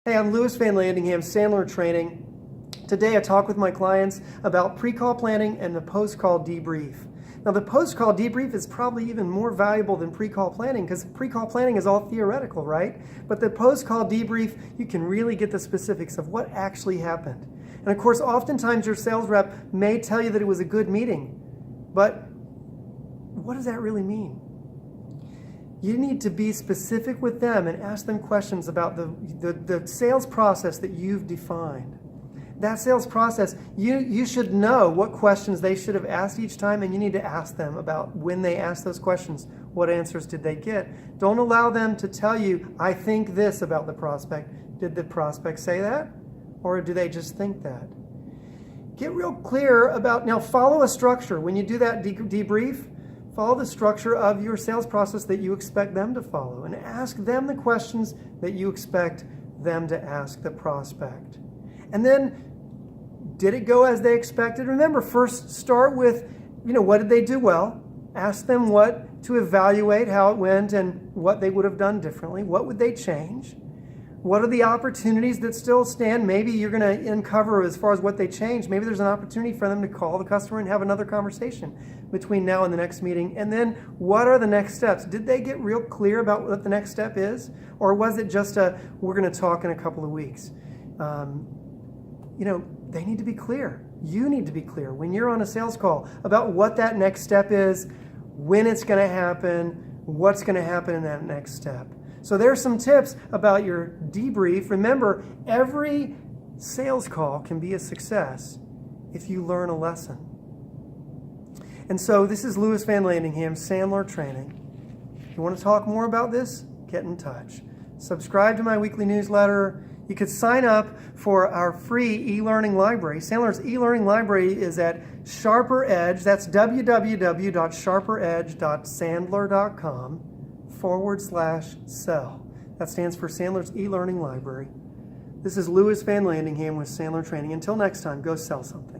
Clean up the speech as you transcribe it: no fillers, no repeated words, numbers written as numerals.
Hey, I'm Louis Van Landingham, Sandler Training. Today I talk with my clients about pre-call planning and the post-call debrief. Now the post-call debrief is probably even more valuable than pre-call planning because pre-call planning is all theoretical, right? But the post-call debrief, you can really get the specifics of what actually happened. And of course, oftentimes your sales rep may tell you that it was a good meeting, but what does that really mean? You need to be specific with them and ask them questions about the sales process that you've defined. That sales process, you should know what questions they should have asked each time, and you need to ask them about when they asked those questions, what answers did they get. Don't allow them to tell you, I think this about the prospect. Did the prospect say that? Or do they just think that? Get real clear about, now follow a structure. When you do that debrief, follow the structure of your sales process that you expect them to follow and ask them the questions that you expect them to ask the prospect. And then, did it go as they expected? Remember, first start with, what did they do well? Ask them what to evaluate how it went and what they would have done differently. What would they change? What are the opportunities that still stand? Maybe you're going to uncover as far as what they changed. Maybe there's an opportunity for them to call the customer and have another conversation between now and the next meeting. And then what are the next steps? Did they get real clear about what the next step is? Or was it just we're going to talk in a couple of weeks? They need to be clear. You need to be clear when you're on a sales call about what that next step is, when it's going to happen, what's going to happen in that next step. So there's some tips about your debrief. Remember, every sales call can be a success if you learn a lesson. And so this is Louis Van Landingham, Sandler Training. If you want to talk more about this, get in touch. Subscribe to my weekly newsletter. You could sign up for our free e-learning library. Sandler's e-learning library is at Sharper Edge. That's www.sharperedge.sandler.com/sell. That stands for Sandler's e-learning library. This is Louis Van Landingham with Sandler Training. Until next time, go sell something.